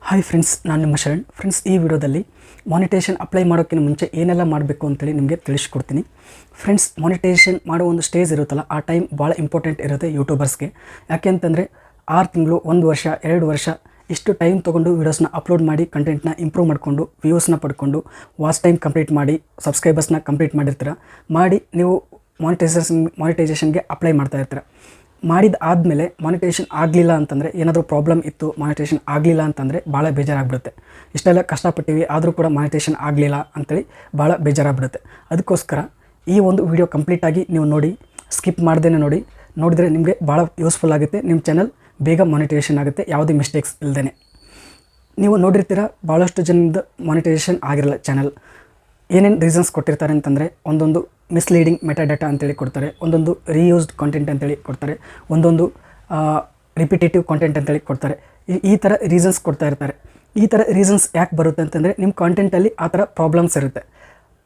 Hi friends, ನಾನು ನಿಮ್ಮ Sharan. Friends, ಈ ವಿಡಿಯೋದಲ್ಲಿ ಮಾನಿಟೈಸೇಷನ್ ಅಪ್ಲೈ ಮಾಡೋಕ್ಕಿಂತ ಮುಂಚೆ ಏನೆಲ್ಲ ಮಾಡಬೇಕು ಅಂತೇಳಿ ನಿಮಗೆ ತಿಳಿಸ್ಕೊಡ್ತೀನಿ. ಫ್ರೆಂಡ್ಸ್, ಮಾನಿಟೈಸೇಷನ್ ಮಾಡೋ ಒಂದು ಸ್ಟೇಜ್ ಇರುತ್ತಲ್ಲ, ಆ ಟೈಮ್ ಭಾಳ ಇಂಪಾರ್ಟೆಂಟ್ ಇರುತ್ತೆ ಯೂಟ್ಯೂಬರ್ಸ್ಗೆ. ಯಾಕೆ ಅಂತಂದರೆ 6 ತಿಂಗಳು, 1 ವರ್ಷ, 2 ವರ್ಷ ಇಷ್ಟು ಟೈಮ್ ತೊಗೊಂಡು ವೀಡಿಯೋಸ್ನ ಅಪ್ಲೋಡ್ ಮಾಡಿ ಕಂಟೆಂಟ್ನ ಇಂಪ್ರೂವ್ ಮಾಡಿಕೊಂಡು ವ್ಯೂಸ್ನ ಪಡ್ಕೊಂಡು ವಾಚ್ ಟೈಮ್ ಕಂಪ್ಲೀಟ್ ಮಾಡಿ ಸಬ್ಸ್ಕ್ರೈಬರ್ಸ್ನ ಕಂಪ್ಲೀಟ್ ಮಾಡಿರ್ತೀರ. ಮಾಡಿ ನೀವು ಮಾನಿಟೈಸೇಷನ್ಗೆ ಅಪ್ಲೈ ಮಾಡ್ತಾ ಇರ್ತೀರ. ಮಾಡಿದ ಆದಮೇಲೆ ಮಾನಿಟೈಸೇಷನ್ ಆಗಲಿಲ್ಲ ಅಂತಂದರೆ, ಏನಾದರೂ ಪ್ರಾಬ್ಲಮ್ ಇತ್ತು, ಮಾನಿಟೈಸೇಷನ್ ಆಗಲಿಲ್ಲ ಅಂತಂದರೆ ಭಾಳ ಬೇಜಾರಾಗ್ಬಿಡುತ್ತೆ. ಇಷ್ಟೆಲ್ಲ ಕಷ್ಟಪಟ್ಟಿವಿ ಆದರೂ ಕೂಡ ಮಾನಿಟೈಸೇಷನ್ ಆಗಲಿಲ್ಲ ಅಂಥೇಳಿ ಭಾಳ ಬೇಜಾರಾಗ್ಬಿಡುತ್ತೆ. ಅದಕ್ಕೋಸ್ಕರ ಈ ಒಂದು ವಿಡಿಯೋ ಕಂಪ್ಲೀಟಾಗಿ ನೀವು ನೋಡಿ, ಸ್ಕಿಪ್ ಮಾಡ್ದೇ ನೋಡಿದರೆ ನಿಮಗೆ ಭಾಳ ಯೂಸ್ಫುಲ್ ಆಗುತ್ತೆ. ನಿಮ್ಮ ಚಾನಲ್ ಬೇಗ ಮಾನಿಟೈಸೇಷನ್ ಆಗುತ್ತೆ, ಯಾವುದೇ ಮಿಸ್ಟೇಕ್ಸ್ ಇಲ್ಲದೇ. ನೀವು ನೋಡಿರ್ತೀರ ಭಾಳಷ್ಟು ಜನದ ಮಾನಿಟೈಸೇಷನ್ ಆಗಿರಲ್ಲ ಚಾನಲ್. ಏನೇನು ರೀಸನ್ಸ್ ಕೊಟ್ಟಿರ್ತಾರೆ ಅಂತಂದರೆ, ಒಂದೊಂದು ಮಿಸ್ಲೀಡಿಂಗ್ ಮೆಟಾಡಾಟಾ ಅಂತೇಳಿ ಕೊಡ್ತಾರೆ, ಒಂದೊಂದು ರೀಯೂಸ್ಡ್ ಕಾಂಟೆಂಟ್ ಅಂತೇಳಿ ಕೊಡ್ತಾರೆ, ಒಂದೊಂದು ರಿಪಿಟೇಟಿವ್ ಕಾಂಟೆಂಟ್ ಅಂತೇಳಿ ಕೊಡ್ತಾರೆ. ಈ ಥರ ರೀಸನ್ಸ್ ಕೊಡ್ತಾ ಇರ್ತಾರೆ. ಈ ಥರ ರೀಸನ್ಸ್ ಯಾಕೆ ಬರುತ್ತೆ ಅಂತಂದರೆ, ನಿಮ್ಮ ಕಾಂಟೆಂಟಲ್ಲಿ ಆ ಥರ ಪ್ರಾಬ್ಲಮ್ಸ್ ಇರುತ್ತೆ.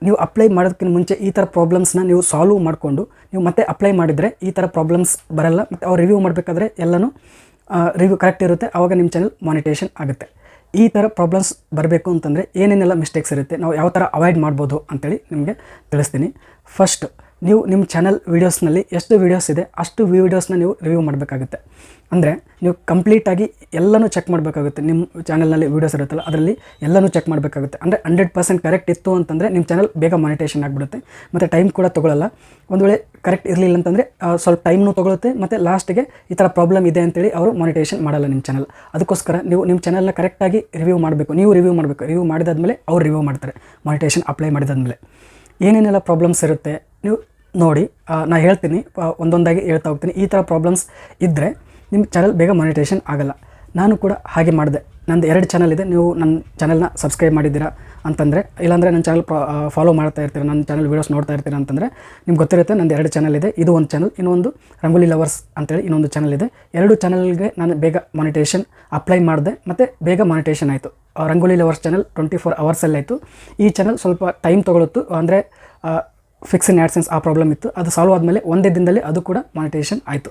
ನೀವು ಅಪ್ಲೈ ಮಾಡೋದಕ್ಕಿಂತ ಮುಂಚೆ ಈ ಥರ ಪ್ರಾಬ್ಲಮ್ಸ್ನ ನೀವು ಸಾಲ್ವ್ ಮಾಡಿಕೊಂಡು ನೀವು ಮತ್ತೆ ಅಪ್ಲೈ ಮಾಡಿದರೆ ಈ ಥರ ಪ್ರಾಬ್ಲಮ್ಸ್ ಬರಲ್ಲ. ಮತ್ತು ಅವ್ರು ರಿವ್ಯೂ ಮಾಡಬೇಕಾದ್ರೆ ಎಲ್ಲನೂ ರಿವ್ಯೂ ಕರೆಕ್ಟ್ ಇರುತ್ತೆ. ಆವಾಗ ನಿಮ್ಮ ಚಾನಲ್ ಮಾನಿಟೈಸೇಷನ್ ಆಗುತ್ತೆ. ಈ ಥರ ಪ್ರಾಬ್ಲಮ್ಸ್ ಬರಬೇಕು ಅಂತಂದರೆ ಏನೇನೆಲ್ಲ ಮಿಸ್ಟೇಕ್ಸ್ ಇರುತ್ತೆ, ನಾವು ಯಾವ ಥರ ಅವಾಯ್ಡ್ ಮಾಡ್ಬೋದು ಅಂತೇಳಿ ನಿಮಗೆ ತಿಳಿಸ್ತೀನಿ. ಫಸ್ಟ್, ನೀವು ನಿಮ್ಮ ಚಾನಲ್ ವೀಡಿಯೋಸ್ನಲ್ಲಿ ಎಷ್ಟು ವೀಡಿಯೋಸ್ ಇದೆ ಅಷ್ಟು ವೀಡಿಯೋಸ್ನ ನೀವು ರಿವ್ಯೂ ಮಾಡಬೇಕಾಗುತ್ತೆ. ಅಂದರೆ ನೀವು ಕಂಪ್ಲೀಟಾಗಿ ಎಲ್ಲನೂ ಚೆಕ್ ಮಾಡಬೇಕಾಗುತ್ತೆ. ನಿಮ್ಮ ಚಾನಲ್ನಲ್ಲಿ ವೀಡಿಯೋಸ್ ಇರುತ್ತಲ್ಲ, ಅದರಲ್ಲಿ ಎಲ್ಲನೂ ಚೆಕ್ ಮಾಡಬೇಕಾಗುತ್ತೆ. ಅಂದರೆ 100% ಕರೆಕ್ಟ್ ಇತ್ತು ಅಂತಂದರೆ ನಿಮ್ಮ ಚಾನಲ್ ಬೇಗ ಮಾನಿಟೈಸೇಷನ್ ಆಗಿಬಿಡುತ್ತೆ. ಮತ್ತು ಟೈಮ್ ಕೂಡ ತೊಗೊಳ್ಳಲ್ಲ. ಒಂದು ವೇಳೆ ಕರೆಕ್ಟ್ ಇರಲಿಲ್ಲ ಅಂತಂದರೆ ಸ್ವಲ್ಪ ಟೈಮ್ನೂ ತೊಗೊಳುತ್ತೆ. ಮತ್ತು ಲಾಸ್ಟಿಗೆ ಈ ಥರ ಪ್ರಾಬ್ಲಮ್ ಇದೆ ಅಂತೇಳಿ ಅವರು ಮಾನಿಟೈಸೇಷನ್ ಮಾಡಲ್ಲ ನಿಮ್ಮ ಚಾನಲ್. ಅದಕ್ಕೋಸ್ಕರ ನೀವು ನಿಮ್ಮ ಚಾನಲ್ನ ಕರೆಕ್ಟಾಗಿ ರಿವ್ಯೂ ಮಾಡಬೇಕು. ನೀವು ರಿವ್ಯೂ ಮಾಡಬೇಕು. ರಿವ್ಯೂ ಮಾಡಿದಾದ್ಮೇಲೆ ಅವ್ರು ರಿವ್ಯೂ ಮಾಡ್ತಾರೆ. ಮಾನಿಟೈಸೇಷನ್ ಅಪ್ಲೈ ಮಾಡಿದಾದ್ಮೇಲೆ ಏನೇನೆಲ್ಲ ಪ್ರಾಬ್ಲಮ್ಸ್ ಇರುತ್ತೆ ನೀವು ನೋಡಿ. ನಾನು ಹೇಳ್ತೀನಿ, ಒಂದೊಂದಾಗಿ ಹೇಳ್ತಾ ಹೋಗ್ತೀನಿ. ಈ ಥರ ಪ್ರಾಬ್ಲಮ್ಸ್ ಇದ್ದರೆ ನಿಮ್ಮ ಚಾನಲ್ ಬೇಗ ಮಾನಿಟೈಸೇಷನ್ ಆಗಲ್ಲ. ನಾನು ಕೂಡ ಹಾಗೆ ಮಾಡಿದೆ. ನಂದು 2 ಚಾನಲ್ ಇದೆ. ನೀವು ನನ್ನ ಚಾನಲ್ನ ಸಬ್ಸ್ಕ್ರೈಬ್ ಮಾಡಿದ್ದೀರಾ ಅಂತಂದರೆ, ಇಲ್ಲಾಂದರೆ ನನ್ನ ಚಾನಲ್ ಫಾಲೋ ಮಾಡ್ತಾ ಇರ್ತೀರ, ನನ್ನ ಚಾನಲ್ ವೀಡಿಯೋಸ್ ನೋಡ್ತಾ ಇರ್ತೀರ ಅಂತಂದರೆ ನಿಮ್ಗೆ ಗೊತ್ತಿರುತ್ತೆ. ನಂದು 2 ಚಾನಲ್ ಇದೆ. ಇದು ಒಂದು ಚಾನಲ್, ಇನ್ನೊಂದು ರಂಗೋಲಿ ಲವರ್ಸ್ ಅಂತೇಳಿ ಇನ್ನೊಂದು ಚಾನಲ್ ಇದೆ. 2 ಚಾನಲ್ಗೆ ನಾನು ಬೇಗ ಮಾನಿಟೈಸೇಷನ್ ಅಪ್ಲೈ ಮಾಡಿದೆ ಮತ್ತು ಬೇಗ ಮಾನಿಟೈಸೇಷನ್ ಆಯಿತು. ರಂಗೋಲಿ ಲವರ್ಸ್ ಚಾನಲ್ 24 ಅವರ್ಸಲ್ಲಿ ಆಯಿತು. ಈ ಚಾನಲ್ ಸ್ವಲ್ಪ ಟೈಮ್ ತೊಗೊಳುತ್ತು. ಅಂದರೆ ಫಿಕ್ಸಿಂಗ್ ಆ್ಯಡ್ಸೆನ್ಸ್ ಆ ಪ್ರಾಬ್ಲಮ್ ಇತ್ತು. ಅದು ಸಾಲ್ವ್ ಆದಮೇಲೆ ಒಂದೇ ದಿನದಲ್ಲಿ ಅದು ಕೂಡ ಮಾನಿಟೈಸೇಷನ್ ಆಯಿತು.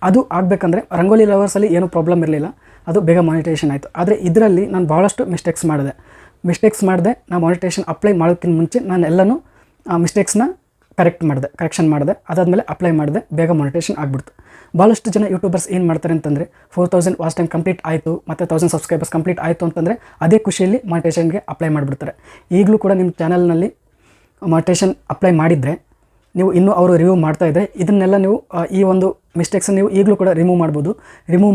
ಅದು ಆಗಬೇಕಂದ್ರೆ ರಂಗೋಲಿ ಲವರ್ಸಲ್ಲಿ ಏನೂ ಪ್ರಾಬ್ಲಮ್ ಇರಲಿಲ್ಲ, ಅದು ಬೇಗ ಮಾನಿಟೈಸೇಷನ್ ಆಯಿತು. ಆದರೆ ಇದರಲ್ಲಿ ನಾನು ಭಾಳಷ್ಟು ಮಿಸ್ಟೇಕ್ಸ್ ಮಾಡಿದೆ. ನಾನು ಮಾನಿಟೈಸೇಷನ್ ಅಪ್ಲೈ ಮಾಡೋಕ್ಕಿಂತ ಮುಂಚೆ ನಾನು ಎಲ್ಲನೂ ಮಿಸ್ಟೇಕ್ಸ್ನ ಕರೆಕ್ಷನ್ ಮಾಡಿದೆ. ಅದಾದಮೇಲೆ ಅಪ್ಲೈ ಮಾಡಿದೆ, ಬೇಗ ಮಾನಿಟೈಸೇಷನ್ ಆಗಿಬಿಡ್ತು. ಭಾಳಷ್ಟು ಜನ ಯೂಟ್ಯೂಬರ್ಸ್ ಏನು ಮಾಡ್ತಾರೆ ಅಂತಂದರೆ, 4000 ವಾಚ್ ಟೈಮ್ ಕಂಪ್ಲೀಟ್ ಆಯಿತು ಮತ್ತು 1000 ಸಬ್ಸ್ಕ್ರೈಬರ್ಸ್ ಕಂಪ್ಲೀಟ್ ಆಯಿತು ಅಂತಂದರೆ ಅದೇ ಖುಷಿಯಲ್ಲಿ ಮಾನಿಟೈಸೇಷನ್ಗೆ ಅಪ್ಲೈ ಮಾಡಿಬಿಡ್ತಾರೆ. ಈಗಲೂ ಕೂಡ ನಿಮ್ಮ ಚಾನಲ್ನಲ್ಲಿ ಮಾನಿಟೈಸೇಷನ್ ಅಪ್ಲೈ ಮಾಡಿದರೆ, ನೀವು ಇನ್ನೂ ಅವರು ರಿವ್ಯೂ ಮಾಡ್ತಾಯಿದ್ರೆ ಇದನ್ನೆಲ್ಲ ನೀವು ಈ ಒಂದು ಮಿಸ್ಟೇಕ್ಸನ್ನು ನೀವು ಈಗಲೂ ಕೂಡ ರಿಮೂವ್ ಮಾಡ್ಬೋದು. ರಿಮೂವ್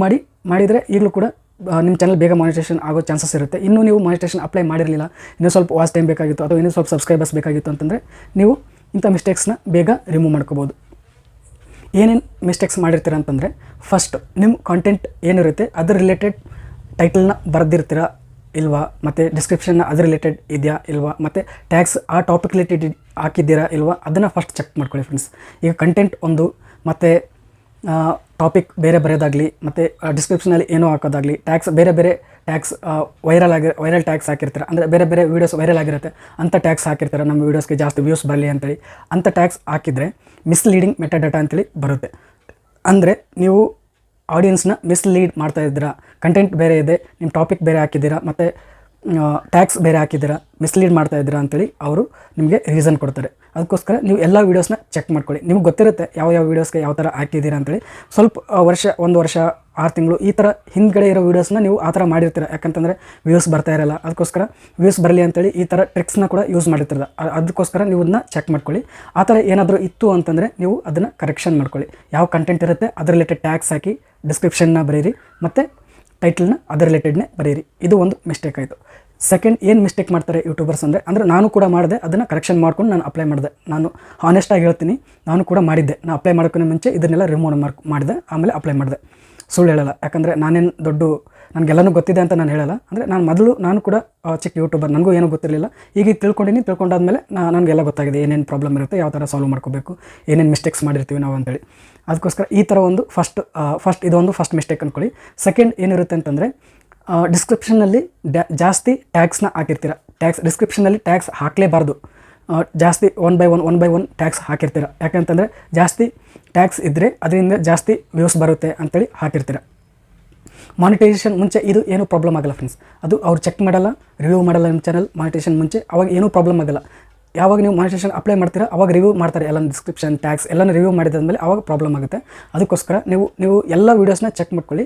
ಮಾಡಿದರೆ ಈಗಲೂ ಕೂಡ ನಿಮ್ಮ ಚಾನಲ್ ಬೇಗ ಮಾನಿಟೈಸೇಷನ್ ಆಗೋ ಚಾನ್ಸಸ್ ಇರುತ್ತೆ. ಇನ್ನೂ ನೀವು ಮಾನಿಟೈಸೇಷನ್ ಅಪ್ಲೈ ಮಾಡಿರಲಿಲ್ಲ, ಇನ್ನೂ ಸ್ವಲ್ಪ ವಾಚ್ ಟೈಮ್ ಬೇಕಾಗಿತ್ತು ಅಥವಾ ಇನ್ನೂ ಸ್ವಲ್ಪ ಸಬ್ಸ್ಕ್ರೈಬರ್ಸ್ ಬೇಕಾಗಿತ್ತು ಅಂತಂದರೆ ನೀವು ಇಂಥ ಮಿಸ್ಟೇಕ್ಸ್ನ ಬೇಗ ರಿಮೂವ್ ಮಾಡ್ಕೋಬೋದು. ಏನೇನು ಮಿಸ್ಟೇಕ್ಸ್ ಮಾಡಿರ್ತೀರ ಅಂತಂದರೆ, ಫಸ್ಟ್, ನಿಮ್ಮ ಕಾಂಟೆಂಟ್ ಏನಿರುತ್ತೆ ಅದ್ರ ರಿಲೇಟೆಡ್ ಟೈಟಲ್ನ ಬರೆದಿರ್ತೀರ ಇಲ್ವಾ, ಮತ್ತು ಡಿಸ್ಕ್ರಿಪ್ಷನ್ನ ಅದ್ರ ರಿಲೇಟೆಡ್ ಇದೆಯಾ ಇಲ್ವಾ, ಮತ್ತು ಟ್ಯಾಗ್ಸ್ ಆ ಟಾಪಿಕ್ ರಿಲೇಟೆಡ್ ಹಾಕಿದ್ದೀರಾ ಇಲ್ವಾ, ಅದನ್ನು ಫಸ್ಟ್ ಚೆಕ್ ಮಾಡ್ಕೊಳ್ಳಿ ಫ್ರೆಂಡ್ಸ್. ಈಗ ಕಂಟೆಂಟ್ ಒಂದು ಮತ್ತು ಟಾಪಿಕ್ ಬೇರೆ ಬರೆಯೋದಾಗಲಿ, ಮತ್ತು ಡಿಸ್ಕ್ರಿಪ್ಷನಲ್ಲಿ ಏನೋ ಹಾಕೋದಾಗಲಿ, ಟ್ಯಾಗ್ಸ್ ಬೇರೆ ಟ್ಯಾಗ್ಸ್ ವೈರಲ್ ಟ್ಯಾಗ್ಸ್ ಹಾಕಿರ್ತಾರೆ. ಅಂದರೆ ಬೇರೆ ವೀಡಿಯೋಸ್ ವೈರಲ್ ಆಗಿರುತ್ತೆ, ಅಂಥ ಟ್ಯಾಗ್ಸ್ ಹಾಕಿರ್ತಾರೆ. ನಮ್ಮ ವೀಡಿಯೋಸ್ಗೆ ಜಾಸ್ತಿ ವ್ಯೂಸ್ ಬರಲಿ ಅಂತೇಳಿ ಅಂಥ ಟ್ಯಾಗ್ಸ್ ಹಾಕಿದರೆ ಮಿಸ್ಲೀಡಿಂಗ್ ಮೆಟಾಡಾಟಾ ಅಂತೇಳಿ ಬರುತ್ತೆ. ಅಂದರೆ ನೀವು ಆಡಿಯನ್ಸ್ನ ಮಿಸ್ಲೀಡ್ ಮಾಡ್ತಾ ಇದ್ದೀರಾ. ಕಂಟೆಂಟ್ ಬೇರೆ ಇದೆ, ನಿಮ್ಮ ಟಾಪಿಕ್ ಬೇರೆ ಹಾಕಿದ್ದೀರಾ, ಮತ್ತು ಟ್ಯಾಗ್ಸ್ ಬೇರೆ ಹಾಕಿದ್ದೀರಾ, ಮಿಸ್ಲೀಡ್ ಮಾಡ್ತಾ ಇದ್ದೀರಾ ಅಂತೇಳಿ ಅವರು ನಿಮಗೆ ರೀಸನ್ ಕೊಡ್ತಾರೆ. ಅದಕ್ಕೋಸ್ಕರ ನೀವು ಎಲ್ಲ ವೀಡಿಯೋಸ್ನ ಚೆಕ್ ಮಾಡ್ಕೊಳ್ಳಿ. ನಿಮ್ಗೆ ಗೊತ್ತಿರುತ್ತೆ ಯಾವ ವೀಡಿಯೋಸ್ಗೆ ಯಾವ ಥರ ಹಾಕಿದ್ದೀರಾ ಅಂತೇಳಿ. ಸ್ವಲ್ಪ 1 ವರ್ಷ 6 ತಿಂಗಳು ಈ ಥರ ಹಿಂದ್ಗಡೆ ಇರೋ ವೀಡಿಯೋಸ್ನ ನೀವು ಆ ಥರ ಮಾಡಿರ್ತೀರ. ಯಾಕಂತಂದರೆ ವ್ಯೂಸ್ ಬರ್ತಾ ಇರಲ್ಲ, ಅದಕ್ಕೋಸ್ಕರ ವ್ಯೂಸ್ ಬರಲಿ ಅಂತೇಳಿ ಈ ಥರ ಟ್ರಿಕ್ಸ್ನ ಕೂಡ ಯೂಸ್ ಮಾಡಿರ್ತೀರ. ಅದಕ್ಕೋಸ್ಕರ ನೀವು ಅದನ್ನ ಚೆಕ್ ಮಾಡ್ಕೊಳ್ಳಿ. ಆ ಥರ ಏನಾದರೂ ಇತ್ತು ಅಂತಂದರೆ ನೀವು ಅದನ್ನು ಕರೆಕ್ಷನ್ ಮಾಡ್ಕೊಳ್ಳಿ. ಯಾವ ಕಂಟೆಂಟ್ ಇರುತ್ತೆ ಅದ್ರ ರಿಲೇಟೆಡ್ ಟ್ಯಾಗ್ಸ್ ಹಾಕಿ ಡಿಸ್ಕ್ರಿಪ್ಷನ್ನ ಬರೀರಿ ಮತ್ತು ಟೈಟಲ್ನ ಅದರ ರಿಲೇಟೆಡ್ನೇ ಬರೀರಿ. ಇದು ಒಂದು ಮಿಸ್ಟೇಕ್ ಆಯಿತು. ಸೆಕೆಂಡ್, ಏನು ಮಿಸ್ಟೇಕ್ ಮಾಡ್ತಾರೆ ಯೂಟ್ಯೂಬರ್ಸ್ ಅಂದರೆ ನಾನು ಕೂಡ ಮಾಡಿದೆ, ಅದನ್ನು ಕರೆಕ್ಷನ್ ಮಾಡ್ಕೊಂಡು ನಾನು ಅಪ್ಲೈ ಮಾಡಿದೆ. ನಾನು ಹಾನೆಸ್ಟಾಗಿ ಹೇಳ್ತೀನಿ, ನಾನು ಕೂಡ ಮಾಡಿದ್ದೆ. ನಾನು ಅಪ್ಲೈ ಮಾಡೋಕ್ಕೂ ಮುಂಚೆ ಇದನ್ನೆಲ್ಲ ರಿಮೂವ್ ಮಾಡಿದೆ, ಆಮೇಲೆ ಅಪ್ಲೈ ಮಾಡಿದೆ. ಸುಳ್ಳು ಹೇಳಲ್ಲ. ಯಾಕಂದರೆ ನಾನೇನು ನನಗೆಲ್ಲನೂ ಗೊತ್ತಿದೆ ಅಂತ ನಾನು ಹೇಳಲ್ಲ. ಅಂದರೆ ನಾನು ಕೂಡ ಚಿಕ್ಕ ಯೂಟ್ಯೂಬರ್, ನನಗೂ ಏನೂ ಗೊತ್ತಿರಲಿಲ್ಲ. ಈಗ ತಿಳ್ಕೊಂಡಾದ್ಮೇಲೆ ನನಗೆಲ್ಲ ಗೊತ್ತಾಗಿದೆ ಏನೇನು ಪ್ರಾಬ್ಲಮ್ ಇರುತ್ತೆ, ಯಾವ ಥರ ಸಾಲ್ವ್ ಮಾಡ್ಕೋಬೇಕು, ಏನೇನು ಮಿಸ್ಟೇಕ್ಸ್ ಮಾಡಿರ್ತೀವಿ ನಾವು ಅಂತೇಳಿ. ಅದಕ್ಕೋಸ್ಕರ ಈ ಥರ ಒಂದು ಫಸ್ಟ್ ಇದೊಂದು ಫಸ್ಟ್ ಮಿಸ್ಟೇಕ್ ಅಂದ್ಕೊಳ್ಳಿ. ಸೆಕೆಂಡ್ ಏನಿರುತ್ತೆ ಅಂತಂದರೆ, ಡಿಸ್ಕ್ರಿಪ್ಷನ್ನಲ್ಲಿ ಜಾಸ್ತಿ ಟ್ಯಾಗ್ಸ್ನ ಹಾಕಿರ್ತೀರ. ಡಿಸ್ಕ್ರಿಪ್ಷನ್ನಲ್ಲಿ ಟ್ಯಾಗ್ಸ್ ಹಾಕಲೇಬಾರ್ದು. ಜಾಸ್ತಿ ಒನ್ ಬೈ ಒನ್ ಟ್ಯಾಗ್ಸ್ ಹಾಕಿರ್ತೀರ. ಯಾಕಂತಂದರೆ ಜಾಸ್ತಿ ಟ್ಯಾಗ್ಸ್ ಇದ್ದರೆ ಅದರಿಂದ ಜಾಸ್ತಿ ವ್ಯೂಸ್ ಬರುತ್ತೆ ಅಂತೇಳಿ ಹಾಕಿರ್ತೀರ. ಮಾನಿಟೈಸೇಷನ್ ಮುಂಚೆ ಇದು ಏನೂ ಪ್ರಾಬ್ಲಮ್ ಆಗಲ್ಲ ಫ್ರೆಂಡ್ಸ್. ಅದು ಅವ್ರು ಚೆಕ್ ಮಾಡಲ್ಲ, ರಿವ್ಯೂ ಮಾಡಲ್ಲ ನಿಮ್ಮ ಚಾನಲ್ ಮಾನಿಟೈಸೇಷನ್ ಮುಂಚೆ. ಅವಾಗ ಏನೂ ಪ್ರಾಬ್ಲಮ್ ಆಗಲ್ಲ. ಯಾವಾಗ ನೀವು ಮಾನಿಟೈಸೇಷನ್ ಅಪ್ಲೈ ಮಾಡ್ತೀರಾ ಅವಾಗ ರಿವ್ಯೂ ಮಾಡ್ತಾರೆ, ಎಲ್ಲ ಡಿಸ್ಕ್ರಿಪ್ಷನ್ ಟ್ಯಾಗ್ಸ್ ಎಲ್ಲನೂ ರಿವ್ಯೂ ಮಾಡಿದಾದ್ಮೇಲೆ ಅವಾಗ ಪ್ರಾಬ್ಲಮ್ ಆಗುತ್ತೆ. ಅದಕ್ಕೋಸ್ಕರ ನೀವು ಎಲ್ಲ ವೀಡಿಯೋಸ್ನ ಚೆಕ್ ಮಾಡ್ಕೊಳ್ಳಿ.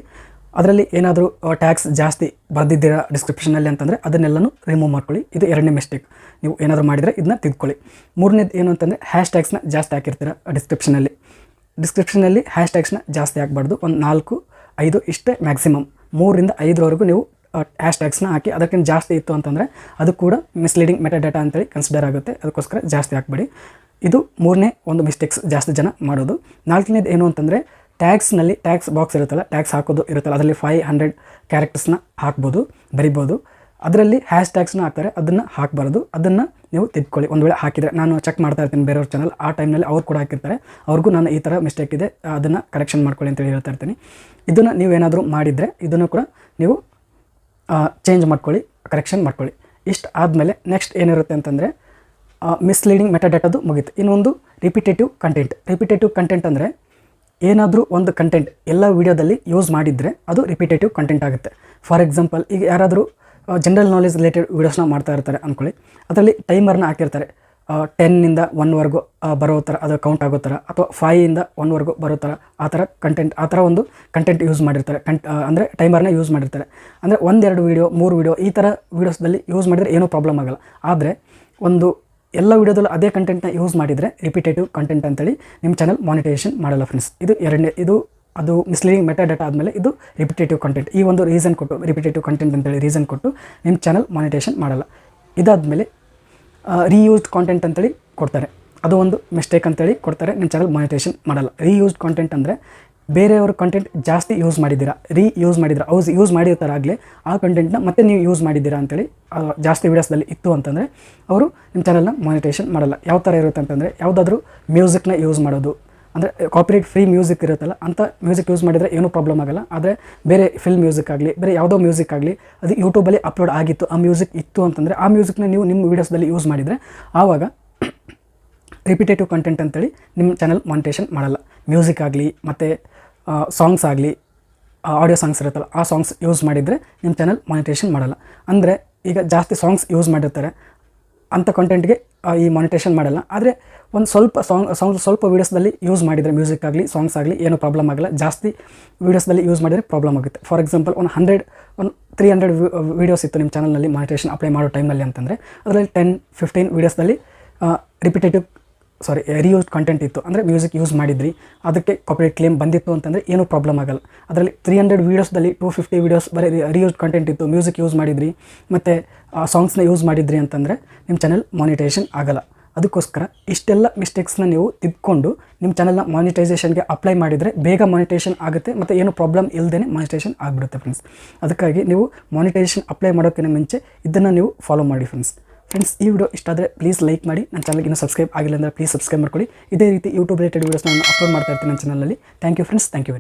ಅದರಲ್ಲಿ ಏನಾದರೂ ಟ್ಯಾಗ್ಸ್ ಜಾಸ್ತಿ ಬರೆದಿದ್ದೀರಾ ಡಿಸ್ಕ್ರಿಪ್ಷನಲ್ಲಿ ಅಂತಂದರೆ ಅದನ್ನೆಲ್ಲನೂ ರಿಮೂವ್ ಮಾಡ್ಕೊಳ್ಳಿ. ಇದು ಎರಡನೇ ಮಿಸ್ಟೇಕ್. ನೀವು ಏನಾದರೂ ಮಾಡಿದರೆ ಇದನ್ನ ತಿದ್ಕೊಳ್ಳಿ. ಮೂರನೇದು ಏನು ಅಂತಂದರೆ ಹ್ಯಾಶ್ಟ್ಯಾಗ್ಸ್ನ ಜಾಸ್ತಿ ಹಾಕಿರ್ತೀರ ಡಿಸ್ಕ್ರಿಪ್ಷನಲ್ಲಿ ಹ್ಯಾಶ್ಟ್ಯಾಗ್ಸ್ನ ಜಾಸ್ತಿ ಹಾಕಬಾರ್ದು. ಒಂದು 4-5 ಇಷ್ಟೇ ಮ್ಯಾಕ್ಸಿಮಮ್. 3-5ವರೆಗೂ ನೀವು ಹ್ಯಾಶ್ಟ್ಯಾಗ್ಸ್ನ ಹಾಕಿ. ಅದಕ್ಕಿಂತ ಜಾಸ್ತಿ ಇತ್ತು ಅಂತಂದರೆ ಅದು ಕೂಡ ಮಿಸ್ಲೀಡಿಂಗ್ ಮೆಟಾಡಾಟಾ ಅಂತೇಳಿ ಕನ್ಸಿಡರ್ ಆಗುತ್ತೆ. ಅದಕ್ಕೋಸ್ಕರ ಜಾಸ್ತಿ ಹಾಕಬೇಡಿ. ಇದು ಮೂರನೇ ಒಂದು ಮಿಸ್ಟೇಕ್ಸ್ ಜಾಸ್ತಿ ಜನ ಮಾಡೋದು. ನಾಲ್ಕನೇದು ಏನು ಅಂತಂದರೆ ಟ್ಯಾಗ್ಸ್ನಲ್ಲಿ ಟ್ಯಾಗ್ಸ್ ಬಾಕ್ಸ್ ಇರುತ್ತಲ್ಲ, ಟ್ಯಾಗ್ಸ್ ಹಾಕೋದು ಇರುತ್ತಲ್ಲ, ಅದರಲ್ಲಿ 500 ಕ್ಯಾರೆಕ್ಟರ್ಸ್ನ ಹಾಕ್ಬೋದು, ಬರಿಬೋದು. ಅದರಲ್ಲಿ ಹ್ಯಾಶ್ಟ್ಯಾಗ್ಸ್ನ ಹಾಕ್ತಾರೆ, ಅದನ್ನು ಹಾಕಬಾರ್ದು. ಅದನ್ನು ನೀವು ತಿದ್ಕೊಳ್ಳಿ. ಒಂದು ವೇಳೆ ಹಾಕಿದರೆ, ನಾನು ಚೆಕ್ ಮಾಡ್ತಾ ಇರ್ತೀನಿ ಬೇರೆಯವ್ರ ಚಾನಲ್, ಆ ಟೈಮ್ನಲ್ಲಿ ಅವ್ರು ಕೂಡ ಹಾಕಿರ್ತಾರೆ, ಅವ್ರಿಗೂ ನಾನು ಈ ಥರ ಮಿಸ್ಟೇಕ್ ಇದೆ ಅದನ್ನು ಕರೆಕ್ಷನ್ ಮಾಡ್ಕೊಳ್ಳಿ ಅಂತೇಳಿ ಹೇಳ್ತಾ ಇರ್ತೀನಿ. ಇದನ್ನು ನೀವೇನಾದರೂ ಮಾಡಿದರೆ ಇದನ್ನು ಕೂಡ ನೀವು ಚೇಂಜ್ ಮಾಡ್ಕೊಳ್ಳಿ, ಕರೆಕ್ಷನ್ ಮಾಡ್ಕೊಳ್ಳಿ. ಇಷ್ಟು ಆದಮೇಲೆ ನೆಕ್ಸ್ಟ್ ಏನಿರುತ್ತೆ ಅಂತಂದರೆ ಮಿಸ್ಲೀಡಿಂಗ್ ಮೆಟಾಡಾಟಾದು ಮುಗೀತು. ಇನ್ನೊಂದು ರಿಪಿಟೇಟಿವ್ ಕಂಟೆಂಟ್ ಅಂದರೆ ಏನಾದರೂ ಒಂದು ಕಂಟೆಂಟ್ ಎಲ್ಲ ವೀಡಿಯೋದಲ್ಲಿ ಯೂಸ್ ಮಾಡಿದರೆ ಅದು ರಿಪಿಟೇಟಿವ್ ಕಂಟೆಂಟ್ ಆಗುತ್ತೆ. ಫಾರ್ ಎಕ್ಸಾಂಪಲ್, ಈಗ ಯಾರಾದರೂ ಜನರಲ್ ನಾಲೆಜ್ ರಿಲೇಟೆಡ್ ವೀಡಿಯೋಸ್ನ ಮಾಡ್ತಾ ಇರ್ತಾರೆ ಅಂದ್ಕೊಳ್ಳಿ, ಅದರಲ್ಲಿ ಟೈಮರ್ನ ಹಾಕಿರ್ತಾರೆ. 10ಇಂದ 1ವರೆಗೂ ಬರೋ ಥರ ಅದು ಕೌಂಟ್ ಆಗೋ ಥರ, ಅಥವಾ 5ಇಂದ 1ವರೆಗೂ ಬರೋ ಥರ ಆ ಥರ ಕಂಟೆಂಟ್, ಆ ಥರ ಒಂದು ಕಂಟೆಂಟ್ ಯೂಸ್ ಮಾಡಿರ್ತಾರೆ. ಅಂದರೆ ಟೈಮರ್ನ ಯೂಸ್ ಮಾಡಿರ್ತಾರೆ. ಅಂದರೆ 1-2 ವೀಡಿಯೋ 3 ವೀಡಿಯೋ ಈ ಥರ ವೀಡಿಯೋಸ್ದಲ್ಲಿ ಯೂಸ್ ಮಾಡಿದರೆ ಏನೂ ಪ್ರಾಬ್ಲಮ್ ಆಗೋಲ್ಲ. ಆದರೆ ಒಂದು ಎಲ್ಲ ವೀಡಿಯೋದಲ್ಲೂ ಅದೇ ಕಂಟೆಂಟ್ನ ಯೂಸ್ ಮಾಡಿದರೆ ರಿಪಿಟೇಟಿವ್ ಕಂಟೆಂಟ್ ಅಂತೇಳಿ ನಿಮ್ಮ ಚಾನಲ್ ಮಾನಿಟೈಸೇಷನ್ ಮಾಡಲ್ಲ ಫ್ರೆಂಡ್ಸ್. ಇದು ಎರಡನೇ, ಅದು ಮಿಸ್ಲೀಡಿಂಗ್ ಮೆಟಾಡಾಟಾ ಆದಮೇಲೆ ಇದು ರಿಪಿಟೇಟಿವ್ ಕಂಟೆಂಟ್. ಈ ಒಂದು ರೀಸನ್ ಕೊಟ್ಟು, ರಿಪಿಟೇಟಿವ್ ಕಂಟೆಂಟ್ ಅಂತೇಳಿ ರೀಸನ್ ಕೊಟ್ಟು ನಿಮ್ಮ ಚಾನಲ್ ಮಾನಿಟೈಸೇಷನ್ ಮಾಡಲ್ಲ. ಇದಾದಮೇಲೆ ರೀಯೂಸ್ಡ್ ಕಾಂಟೆಂಟ್ ಅಂತೇಳಿ ಕೊಡ್ತಾರೆ. ಅದು ಒಂದು ಮಿಸ್ಟೇಕ್ ಅಂತೇಳಿ ಕೊಡ್ತಾರೆ, ನಿಮ್ಮ ಚಾನಲ್ ಮಾನಿಟೈಸೇಷನ್ ಮಾಡಲ್ಲ. ರೀಯೂಸ್ಡ್ ಕಾಂಟೆಂಟ್ ಅಂದರೆ ಬೇರೆಯವ್ರ ಕಂಟೆಂಟ್ ಜಾಸ್ತಿ ಯೂಸ್ ಮಾಡಿದ್ದೀರಾ, ಯೂಸ್ ಮಾಡಿರ್ತಾರೆ ಆಗಲೇ ಆ ಕಂಟೆಂಟ್ನ ಮತ್ತೆ ನೀವು ಯೂಸ್ ಮಾಡಿದ್ದೀರಾ ಅಂತೇಳಿ ಜಾಸ್ತಿ ವೀಡಿಯೋಸ್ದಲ್ಲಿ ಇತ್ತು ಅಂತಂದರೆ ಅವರು ನಿಮ್ಮ ಚಾನಲ್ನ ಮಾನಿಟೈಸೇಷನ್ ಮಾಡಲ್ಲ. ಯಾವ ಥರ ಇರುತ್ತೆ ಅಂತಂದರೆ, ಯಾವುದಾದ್ರೂ ಮ್ಯೂಸಿಕ್ನ ಯೂಸ್ ಮಾಡೋದು, ಅಂದರೆ ಕಾಪಿರೈಟ್ ಫ್ರೀ ಮ್ಯೂಸಿಕ್ ಇರುತ್ತಲ್ಲ, ಅಂಥ ಮ್ಯೂಸಿಕ್ ಯೂಸ್ ಮಾಡಿದರೆ ಏನೂ ಪ್ರಾಬ್ಲಮ್ ಆಗಲ್ಲ. ಆದರೆ ಬೇರೆ ಫಿಲ್ಮ್ ಮ್ಯೂಸಿಕ್ ಆಗಲಿ, ಬೇರೆ ಯಾವುದೋ ಮ್ಯೂಸಿಕ್ ಆಗಲಿ, ಅದು ಯೂಟ್ಯೂಬಲ್ಲಿ ಅಪ್ಲೋಡ್ ಆಗಿತ್ತು, ಆ ಮ್ಯೂಸಿಕ್ ಇತ್ತು ಅಂತಂದರೆ ಆ ಮ್ಯೂಸಿಕ್ನ ನೀವು ನಿಮ್ಮ ವೀಡಿಯೋಸ್ದಲ್ಲಿ ಯೂಸ್ ಮಾಡಿದರೆ ಆವಾಗ ರಿಪಿಟೇಟಿವ್ ಕಂಟೆಂಟ್ ಅಂತೇಳಿ ನಿಮ್ಮ ಚಾನಲ್ ಮಾನಿಟೈಸೇಷನ್ ಮಾಡಲ್ಲ. ಮ್ಯೂಸಿಕ್ ಆಗಲಿ ಮತ್ತು ಸಾಂಗ್ಸ್ ಆಗಲಿ, ಆಡಿಯೋ ಸಾಂಗ್ಸ್ ಇರುತ್ತಲ್ಲ, ಆ ಸಾಂಗ್ಸ್ ಯೂಸ್ ಮಾಡಿದರೆ ನಿಮ್ಮ ಚಾನಲ್ ಮಾನಿಟೈಸೇಷನ್ ಮಾಡಲ್ಲ. ಅಂದರೆ ಈಗ ಜಾಸ್ತಿ ಸಾಂಗ್ಸ್ ಯೂಸ್ ಮಾಡಿರ್ತಾರೆ, ಅಂಥ ಕಂಟೆಂಟ್ಗೆ ಈ ಮಾನಿಟೈಸೇಷನ್ ಮಾಡಲ್ಲ. ಆದರೆ ಒಂದು ಸ್ವಲ್ಪ ವೀಡಿಯೋಸ್ದಲ್ಲಿ ಯೂಸ್ ಮಾಡಿದರೆ, ಮ್ಯೂಸಿಕ್ ಆಗಲಿ ಸಾಂಗ್ಸ್ ಆಗಲಿ ಏನೂ ಪ್ರಾಬ್ಲಮ್ ಆಗಲ್ಲ. ಜಾಸ್ತಿ ವೀಡಿಯೋಸ್ದಲ್ಲಿ ಯೂಸ್ ಮಾಡಿದರೆ ಪ್ರಾಬ್ಲಮ್ ಆಗುತ್ತೆ. ಫಾರ್ ಎಕ್ಸಾಂಪಲ್, ಒಂದು 300 ವೀಡಿಯೋಸ್ ಇತ್ತು ನಿಮ್ಮ ಚಾನಲ್ನಲ್ಲಿ ಮಾನಿಟೈಸೇಷನ್ ಅಪ್ಲೈ ಮಾಡೋ ಟೈಮಲ್ಲಿ ಅಂತಂದರೆ ಅದರಲ್ಲಿ 10-15 ವೀಡಿಯೋಸ್ದಲ್ಲಿ ರಿಯೂಸ್ಡ್ ಕಂಟೆಂಟ್ ಇತ್ತು. ಅಂದರೆ ಮ್ಯೂಸಿಕ್ ಯೂಸ್ ಮಾಡಿದ್ರಿ, ಅದಕ್ಕೆ ಕಾಪಿರೈಟ್ ಕ್ಲೇಮ್ ಬಂದಿತ್ತು ಅಂತಂದರೆ ಏನೂ ಪ್ರಾಬ್ಲಮ್ ಆಗಲ್ಲ. ಅದರಲ್ಲಿ 300 ವೀಡಿಯೋಸ್ದಲ್ಲಿ 250 ವೀಡಿಯೋಸ್ ಬರೀ ರಿಯೂಸ್ಡ್ ಕಂಟೆಂಟ್ ಇತ್ತು, ಮ್ಯೂಸಿಕ್ ಯೂಸ್ ಮಾಡಿದ್ರಿ ಮತ್ತು ಸಾಂಗ್ಸ್ನ ಯೂಸ್ ಮಾಡಿದ್ರಿ ಅಂತಂದರೆ ನಿಮ್ಮ ಚಾನಲ್ ಮಾನಿಟೈಸೇಷನ್ ಆಗಲ್ಲ. ಅದಕ್ಕೋಸ್ಕರ ಇಷ್ಟೆಲ್ಲ ಮಿಸ್ಟೇಕ್ಸ್ನ ನೀವು ತಿದ್ಕೊಂಡು ನಿಮ್ಮ ಚಾನಲ್ನ ಮಾನಿಟೈಸೇಷನ್ಗೆ ಅಪ್ಲೈ ಮಾಡಿದರೆ ಬೇಗ ಮಾನಿಟೈಸೇಷನ್ ಆಗುತ್ತೆ ಮತ್ತು ಏನು ಪ್ರಾಬ್ಲಮ್ ಇಲ್ಲದೇ ಮಾನಿಟೈಸೇಷನ್ ಆಗಿಬಿಡುತ್ತೆ ಫ್ರೆಂಡ್ಸ್. ಅದಕ್ಕಾಗಿ ನೀವು ಮಾನಿಟೈಸೇಷನ್ ಅಪ್ಲೈ ಮಾಡೋಕ್ಕಿಂತ ಮುಂಚೆ ಇದನ್ನು ನೀವು ಫಾಲೋ ಮಾಡಿ ಫ್ರೆಂಡ್ಸ್. ಈ ವಿಡಿಯೋ ಇಷ್ಟ ಆದರೆ ಪ್ಲೀಸ್ ಲೈಕ್ ಮಾಡಿ. ನನ್ನ ಚಾನಲ್ಗೆ ಇನ್ನೂ ಸಬ್ಸ್ಕ್ರೈಬ್ ಆಗಿಲ್ಲ ಅಂದರೆ ಪ್ಲೀಸ್ ಸಬ್ಸ್ಕ್ರೈಬ್ ಮಾಡ್ಕೊಳ್ಳಿ. ಇದೇ ರೀತಿ ಯೂಟ್ಯೂಬ್ ರಿಲೇಟೆಡ್ ವೀಡಿಯೋಸ್ನ ನಾನು ಅಪ್ಲೋಡ್ ಮಾಡ್ತಾ ಇರ್ತೀನಿ ನನ್ನ ಚಾನಲಲ್ಲಿ. Thank you friends, thank you.